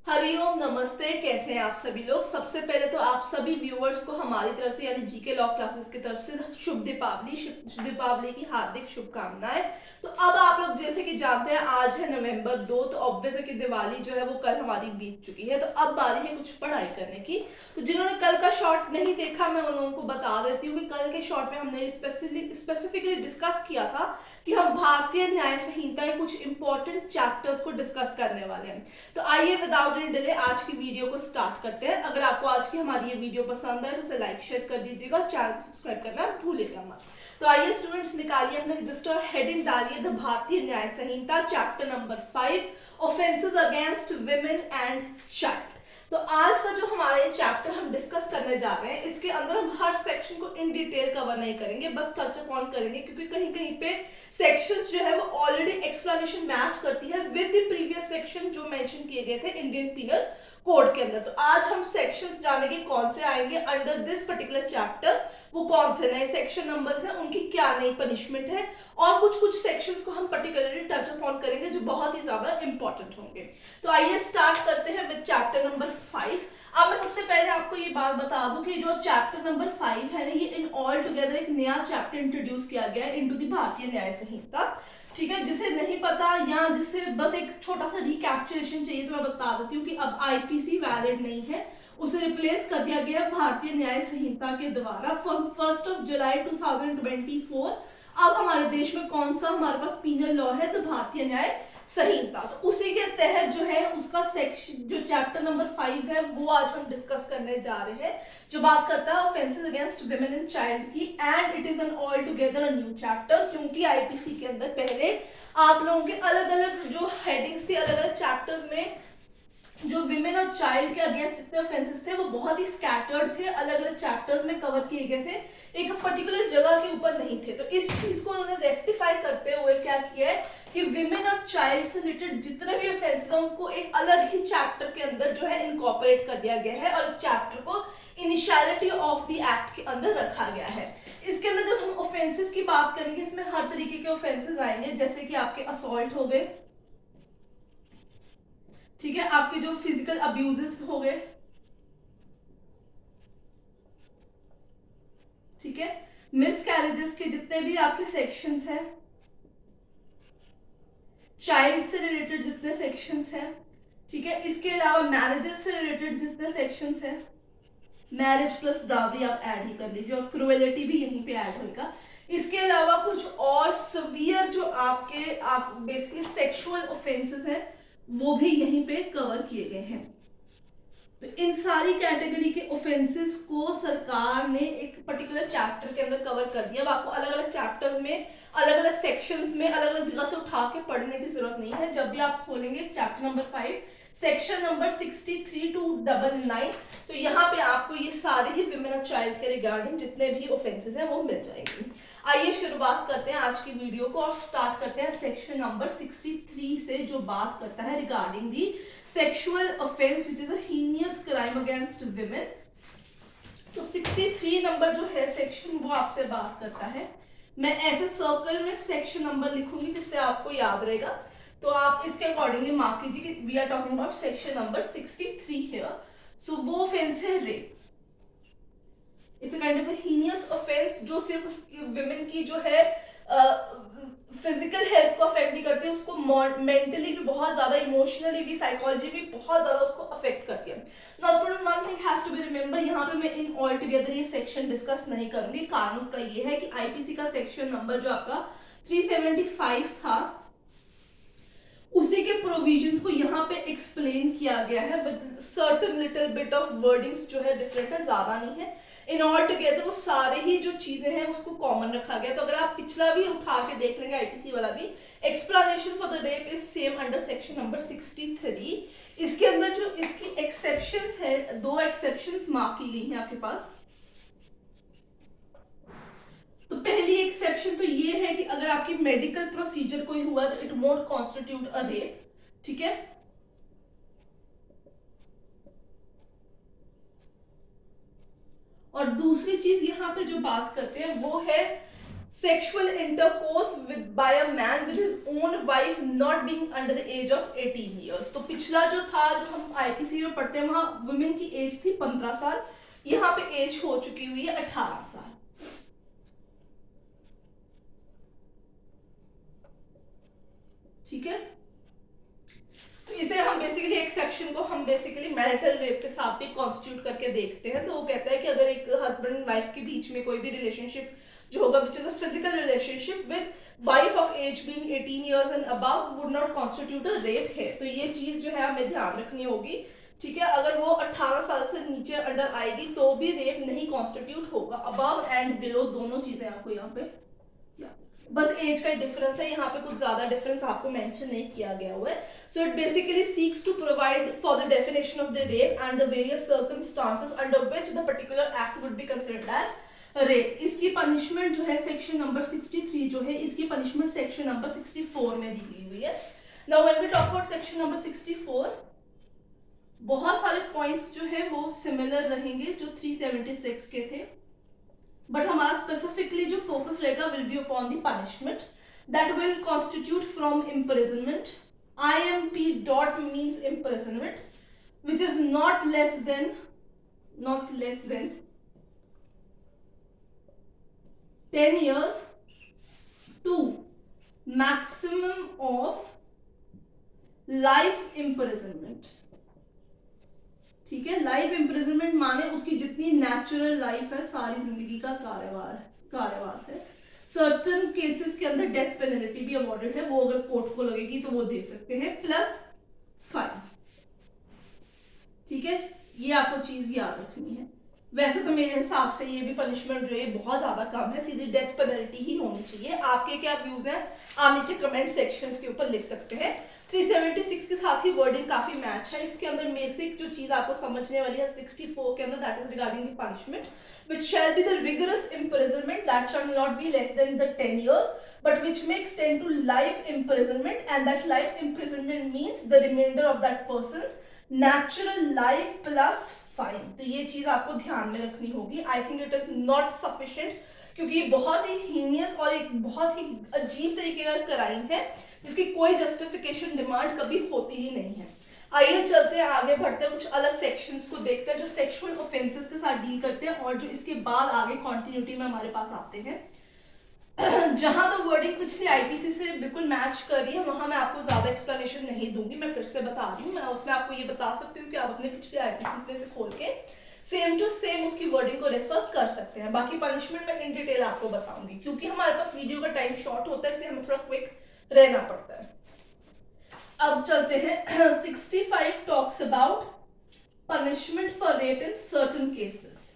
हरिओम नमस्ते। कैसे हैं आप सभी लोग। सबसे पहले तो आप सभी व्यूअर्स को हमारी तरफ से यानी जीके लॉ क्लासेस की तरफ से शुभ दीपावली की हार्दिक शुभकामनाएं। तो अब आप लोग जैसे कि जानते हैं आज है नवंबर 2, तो ऑब्वियस है कि दिवाली जो है वो कल हमारी बीत चुकी है। तो अब बारी है कुछ पढ़ाई करने की। तो जिन्होंने कल का शॉर्ट नहीं देखा मैं उन लोगों को बता देती हूँ कि कल के शॉर्ट में हमने स्पेसिफिकली डिस्कस किया था कि हम भारतीय न्याय संहिता के कुछ इंपॉर्टेंट चैप्टर्स को डिस्कस करने वाले हैं। तो आइए विदाउट एनी डिले आज की वीडियो को स्टार्ट करते हैं। अगर आपको आज की हमारी ये वीडियो पसंद आए तो उसे लाइक शेयर कर दीजिएगा और चैनल को सब्सक्राइब करना भूलिएगा मत। तो आइए स्टूडेंट्स, निकालिए अपना रजिस्टर, हेडिंग डालिए the Bharatiya Nyaya Sanhita chapter number 5 offences against women and child. तो आज का जो हमारा ये चैप्टर हम डिस्कस करने जा रहे हैं इसके अंदर हम हर सेक्शन को इन डिटेल कवर नहीं करेंगे, बस टच अपॉन करेंगे क्योंकि कहीं कहीं पे सेक्शंस जो है वो ऑलरेडी एक्सप्लेनेशन मैच करती है विद द प्रीवियस सेक्शन जो मेंशन किए गए थे इंडियन पिनल कोड के अंदर। तो आज हम सेक्शंस जानेंगे कौन से आएंगे अंडर दिस पर्टिकुलर चैप्टर, वो कौन से नए सेक्शन नंबर्स हैं, उनकी क्या नई पनिशमेंट है और कुछ कुछ सेक्शंस को हम पर्टिकुलरली टच अपॉन करेंगे जो बहुत ही ज्यादा इंपॉर्टेंट होंगे। तो आइए स्टार्ट करते हैं विद चैप्टर नंबर 5। अब मैं सबसे पहले आपको ये बात बता दूं कि जो चैप्टर नंबर 5 है ना, ये इन ऑल टुगेदर एक नया चैप्टर इंट्रोड्यूस किया गया है इनटू द भारतीय न्याय संहिता। ठीक है, जिसे नहीं पता या जिसे बस एक छोटा सा रिकैप्चुलेशन चाहिए तो मैं बता देती हूँ कि अब आईपीसी वैलिड नहीं है, उसे रिप्लेस कर दिया गया भारतीय न्याय संहिता के द्वारा फ्रॉम 1 जुलाई 2024। अब हमारे देश में कौन सा हमारे पास पीनल लॉ है, तो भारतीय न्याय संहिता। तो उसी के तहत जो है उसका सेक्शन जो चैप्टर नंबर 5 है वो आज हम डिस्कस करने जा रहे हैं, जो बात करता है offences against women and child की। And it is an all together a new chapter, क्योंकि आईपीसी के अंदर पहले आप लोगों के अलग अलग जो हेडिंग्स थी अलग अलग चैप्टर्स में जो विमेन और चाइल्ड के अगेंस्ट जितने ऑफेंसेस थे वो बहुत ही स्कैटर्ड थे, अलग अलग चैप्टर्स में कवर किए गए थे, एक पर्टिकुलर जगह के ऊपर नहीं थे। तो इस चीज को उन्होंने रेक्टिफाई करते हुए क्या किया है कि विमेन और चाइल्ड से रिलेटेड जितने भी ऑफेंसेस हैं उनको एक अलग ही चैप्टर के अंदर जो है इनकॉर्पोरेट कर दिया गया है और इस चैप्टर को इनिशियलिटी ऑफ द एक्ट के अंदर रखा गया है। इसके अंदर जब हम ऑफेंसेस की बात करेंगे इसमें हर तरीके के ऑफेंसेस आएंगे, जैसे कि आपके असॉल्ट हो गए, ठीक है, आपके जो फिजिकल अब्यूजेस हो गए, ठीक है, मिसकैरेजेस के जितने भी आपके सेक्शंस हैं, चाइल्ड से रिलेटेड जितने सेक्शंस हैं, ठीक है, इसके अलावा मैरिजेस से रिलेटेड जितने सेक्शंस हैं, मैरिज प्लस डावरी आप ऐड ही कर लीजिए और क्रुएलिटी भी यहीं पे ऐड होगा। इसके अलावा कुछ और सवियर जो आप बेसिकली सेक्सुअल ऑफेंसेस हैं वो भी यहीं पे कवर किए गए हैं। तो इन सारी कैटेगरी के ऑफेंसेस को सरकार ने एक पर्टिकुलर चैप्टर के अंदर कवर कर दिया। अब आपको अलग अलग चैप्टर्स में अलग अलग सेक्शंस में अलग अलग जगह से उठा के पढ़ने की जरूरत नहीं है। जब भी आप खोलेंगे chapter number 5 section number 63 to 99, तो यहाँ पे आपको ये सारे ही विमेन और चाइल्ड के रिगार्डिंग जितने भी ऑफेंसेस हैं वो मिल जाएंगे। आइए शुरुआत करते हैं आज की वीडियो को और स्टार्ट करते हैं सेक्शन नंबर 63 से, जो बात करता है regarding the sexual offense which is a heinous crime against women। तो 63 नंबर जो है सेक्शन वो आपसे बात करता है। मैं ऐसे सर्कल में सेक्शन नंबर लिखूंगी जिससे आपको याद रहेगा, तो आप इसके अकॉर्डिंगली मार्क कीजिए कि we are talking about section number 63 here. So वो ऑफेंस है rape. It's a kind of a heinous offence जो सिर्फ विमेन की जो है फिजिकल हेल्थ को अफेक्ट नहीं करती, उसको मेंटली भी बहुत ज्यादा, इमोशनली भी, साइकोलॉजी भी बहुत ज्यादा उसको अफेक्ट करती है। Now student, one thing has to be remember, यहाँ पे मैं इन ऑल टुगेदर ये सेक्शन डिस्कस नहीं करूंगी। कारण उसका ये है कि आईपीसी का सेक्शन नंबर जो आपका 375 था उसी के प्रोविजंस को यहाँ पे एक्सप्लेन किया गया है with certain little bit of wordings जो है डिफरेंट है, ज्यादा नहीं है। इन ऑल टुगेदर वो सारे ही जो चीजें हैं उसको कॉमन रखा गया। तो अगर आप पिछला भी उठा के देख लेंगे आईपीसी वाला भी, explanation for the rape is same under section number 63। इसके अंदर जो इसकी एक्सेप्शंस है, दो एक्सेप्शंस मार्क की गई हैं आपके पास। तो पहली एक्सेप्शन तो ये है कि अगर आपकी मेडिकल प्रोसीजर कोई हुआ तो it won't constitute a rape, ठीक है। और दूसरी चीज यहाँ पे जो बात करते हैं वो है sexual intercourse with by a man with his own wife not being under the age of 18 years. तो पिछला जो था, जो हम आईपीसी में पढ़ते हैं, वहां वुमेन की एज थी 15 साल, यहाँ पे एज हो चुकी हुई है 18 साल. ठीक है, तो इसे हम बेसिकली एक्सेप्शन को हम बेसिकली मैरिटल रेप के साथ भी कॉन्स्टिट्यूट करके देखते हैं. तो वो कहता है कि अगर एक हस्बैंड एंड वाइफ के बीच में कोई भी रिलेशनशिप जो होगा which is a physical relationship with wife of age being 18 years and above would not constitute a rape है. तो ये चीज जो है हमें ध्यान रखनी होगी. ठीक है, अगर वो 18 साल से नीचे अंडर आएगी तो भी रेप नहीं कॉन्स्टिट्यूट होगा. अबव एंड बिलो दोनों चीजें आपको यहाँ पे, बस एज का डिफरेंस है, यहाँ पे कुछ ज्यादा डिफरेंस आपको मेंशन नहीं किया गया हुआ है. So it basically seeks to provide for the definition of the rape and the various circumstances under which the particular act would be considered as rape. इसकी पनिशमेंट जो है सेक्शन नंबर 63 जो है, इसकी पनिशमेंट सेक्शन नंबर 64 में दी हुई है. Now when we talk about section number 64, बहुत सारे पॉइंट्स जो है वो सिमिलर रहेंगे जो 376 के थे, बट हमारा स्पेसिफिकली जो फोकस रहेगा will be upon the punishment that will constitute from imprisonment. IMP dot means imprisonment which is not less than 10 years to maximum of life imprisonment. ठीक है, लाइफ इम्प्रिजनमेंट माने उसकी जितनी नेचुरल लाइफ है, सारी जिंदगी का कारावास है. सर्टन केसेस के अंदर डेथ पेनल्टी भी अवॉर्डेड है, वो अगर कोर्ट को लगेगी तो वो दे सकते हैं, प्लस फाइन. ठीक है, ये आपको चीज याद रखनी है. वैसे तो मेरे हिसाब से ये भी पनिशमेंट जो है बहुत ज्यादा कम है, सीधी डेथ पेनल्टी ही होनी चाहिए. आपके क्या व्यूज हैं आप नीचे कमेंट सेक्शंस के ऊपर लिख सकते हैं. 376 के साथ ही वर्डिंग काफी मैच है. इसके अंदर बेसिक जो चीज आपको समझने वाली है 64 के अंदर, that is regarding the punishment which shall be the rigorous imprisonment that shall not be less than the 10 years but which may extend to life imprisonment, and that life imprisonment means the remainder of that person's natural life plus fine. तो ये चीज आपको ध्यान में रखनी होगी. I think it is not sufficient, क्योंकि ये बहुत ही हीनियस और एक बहुत ही अजीब तरीके का क्राइम है जिसकी कोई जस्टिफिकेशन डिमांड कभी होती ही नहीं है. आइए चलते हैं आगे बढ़ते हैं, कुछ अलग सेक्शंस को देखते हैं जो सेक्सुअल ऑफेंसेस के साथ डील करते हैं और जो इसके बाद आगे कॉन्टिन्यूटी में हमारे पास आते हैं. जहां तो वर्डिंग पिछली आईपीसी से बिल्कुल मैच कर रही है, वहां मैं आपको ज्यादा एक्सप्लेनेशन नहीं दूंगी. मैं फिर से बता रही हूँ, मैं उसमें आपको ये बता सकती हूँ कि आप अपने पिछले आईपीसी में से खोल के सेम टू सेम उसकी वर्डिंग को रेफर कर सकते हैं. बाकी पनिशमेंट मैं इन डिटेल आपको बताऊंगी, क्योंकि हमारे पास वीडियो का टाइम शॉर्ट होता है, इसलिए हमें थोड़ा क्विक रहना पड़ता है. अब चलते हैं 65 talks about punishment for rape in certain cases.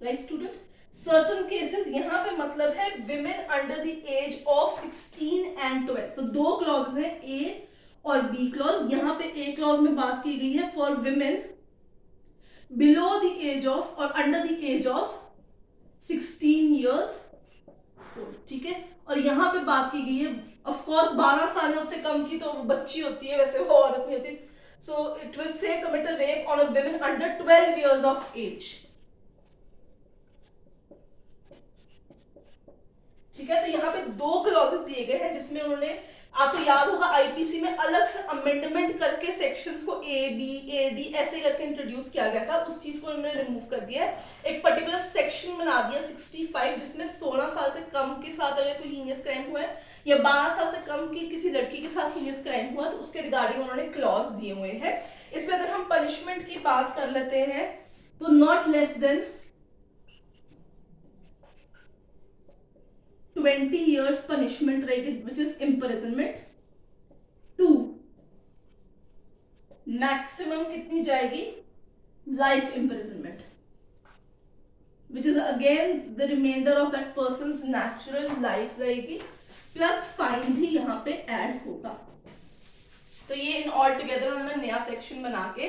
Right student, certain cases यहाँ पे मतलब है women under the age of 16 and 12. तो दो क्लॉजेस हैं, ए और बी क्लॉज. यहाँ पे ए क्लॉज में बात की गई है for women below the age of और under the age of 16 years old. ठीक है, और यहाँ पे बात की गई है ऑफ कोर्स 12 साल उससे कम की तो बच्ची होती है, वैसे वो औरत नहीं होती. So it will say commit a rape on a women under 12 years of age. ठीक है, तो यहाँ पे दो क्लॉजेस दिए गए हैं जिसमें उन्होंने, आपको याद होगा आईपीसी में अलग से अमेंडमेंट करके सेक्शंस को ए बी ए डी ऐसे करके इंट्रोड्यूस किया गया था. उस चीज को उन्होंने रिमूव कर दिया है, एक पर्टिकुलर सेक्शन बना दिया 65 जिसमें 16 साल से कम के साथ अगर कोई हीनियस क्राइम हुआ है या 12 साल से कम की किसी लड़की के साथ हीनियस क्राइम हुआ तो उसके रिगार्डिंग उन्होंने क्लॉज दिए हुए हैं. इसमें अगर हम पनिशमेंट की बात कर लेते हैं तो not less than 20 years punishment rated which is imprisonment to maximum कितनी जाएगी life imprisonment which is again the remainder of that person's natural life रहेगी, plus fine भी यहाँ पे ऐड होगा. तो ये इन ऑल टुगेदर उन्होंने नया सेक्शन बना के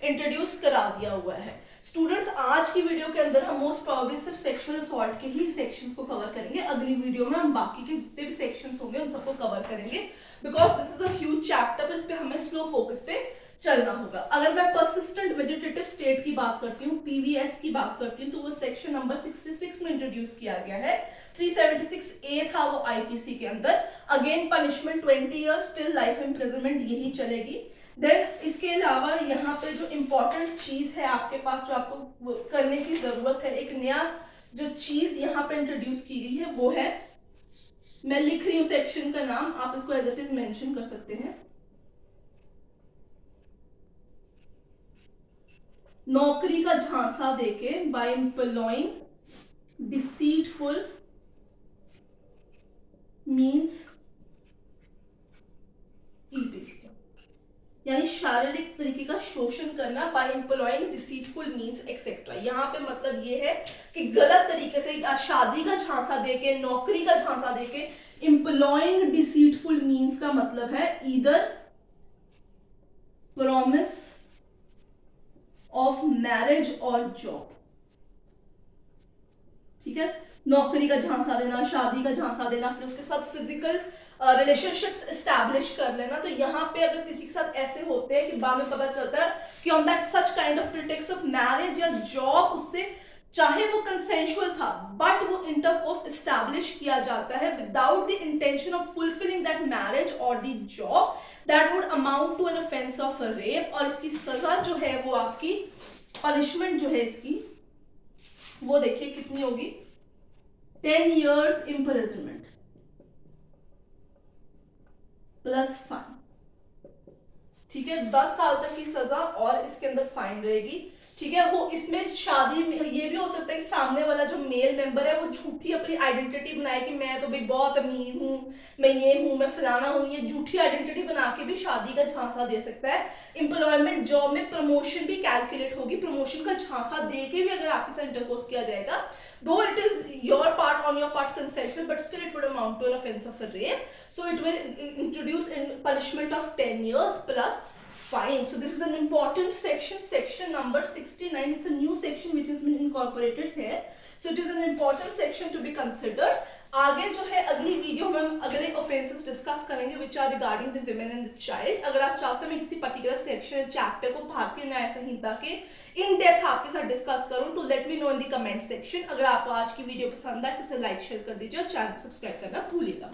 इंट्रोड्यूस करा दिया हुआ है. स्टूडेंट्स, आज की वीडियो के अंदर हम मोस्ट प्रोबेबली सिर्फ सेक्सुअल असॉल्ट के ही सेक्शंस को कवर करेंगे. अगली वीडियो में हम बाकी के जितने भी सेक्शंस होंगे उन सबको कवर करेंगे because this is a huge chapter, तो इस पे हमें स्लो फोकस पे चलना होगा। अगर मैं परसिस्टेंट वेजिटेटिव स्टेट की बात करती हूँ, पीवीएस की बात करती हूँ, तो वो सेक्शन नंबर 66 में इंट्रोड्यूस किया गया है। 376A था वो आईपीसी के अंदर। Again punishment 20 years till life imprisonment यही चलेगी। देन इसके अलावा यहाँ पे जो इंपॉर्टेंट चीज है आपके पास, जो आपको करने की जरूरत है, एक नया जो चीज यहाँ पे इंट्रोड्यूस की गई है वो है, मैं लिख रही हूँ सेक्शन का नाम, आप इसको एज इट इज मेंशन कर सकते हैं। नौकरी का झांसा देके, by employing deceitful means etc, यानी शारीरिक तरीके का शोषण करना, by employing deceitful means etcetera. यहाँ पे मतलब ये है कि गलत तरीके से शादी का झांसा देके, नौकरी का झांसा देके, एम्प्लॉइंग डिसीटफुल मीन्स का मतलब है ईदर प्रॉमिस ऑफ मैरिज और जॉब। ठीक है, नौकरी का झांसा देना, शादी का झांसा देना, फिर उसके साथ फिजिकल रिलेशनशिप्स एस्टैब्लिश कर लेना। तो यहाँ पे अगर किसी के साथ ऐसे होते हैं कि बाद में पता चलता है कि on that such kind of pretext of marriage या जॉब, उससे चाहे वो कंसेंशुअल था बट वो इंटरकोर्स एस्टैब्लिश किया जाता है without the intention of fulfilling that marriage और the job, that would amount to an offence of rape. और इसकी सजा जो है वो आपकी, पनिशमेंट जो है इसकी, वो देखिए कितनी होगी, 10 years imprisonment प्लस फाइन। ठीक है, 10 साल तक की सजा और इसके अंदर फाइन रहेगी। ठीक है, वो इसमें शादी में ये भी हो सकता है कि सामने वाला जो मेल मेंबर है वो झूठी अपनी आइडेंटिटी बनाए कि मैं तो भाई बहुत अमीर हूँ, मैं ये हूँ, मैं फलाना हूँ, ये झूठी आइडेंटिटी बना के भी शादी का झांसा दे सकता है। एम्प्लॉयमेंट जॉब में प्रमोशन भी कैलकुलेट होगी, प्रमोशन का झांसा दे के भी अगर आपके साथ इंटरकोर्स किया जाएगा, though it is your part on your part consensual, but still it would amount to an offence of rape, so it will introduce in punishment of 10 years plus fine. So this is an important section, section number 69. It's a new section which has been incorporated here. So it is an important section to be considered. आगे जो है अगली video में हम अगले offences discuss करेंगे which are regarding the women and the child. अगर आप चाहते हैं मैं किसी पर्टिकुलर सेक्शन चैप्टर को भारतीय न्याय संहिता के इन डेप्थ आपके साथ डिस्कस करूं, to let me know in the comment section. अगर आपको आज की वीडियो पसंद आए तो उसे लाइक शेयर कर दीजिए और चैनल को सब्सक्राइब करना भूलिएगा।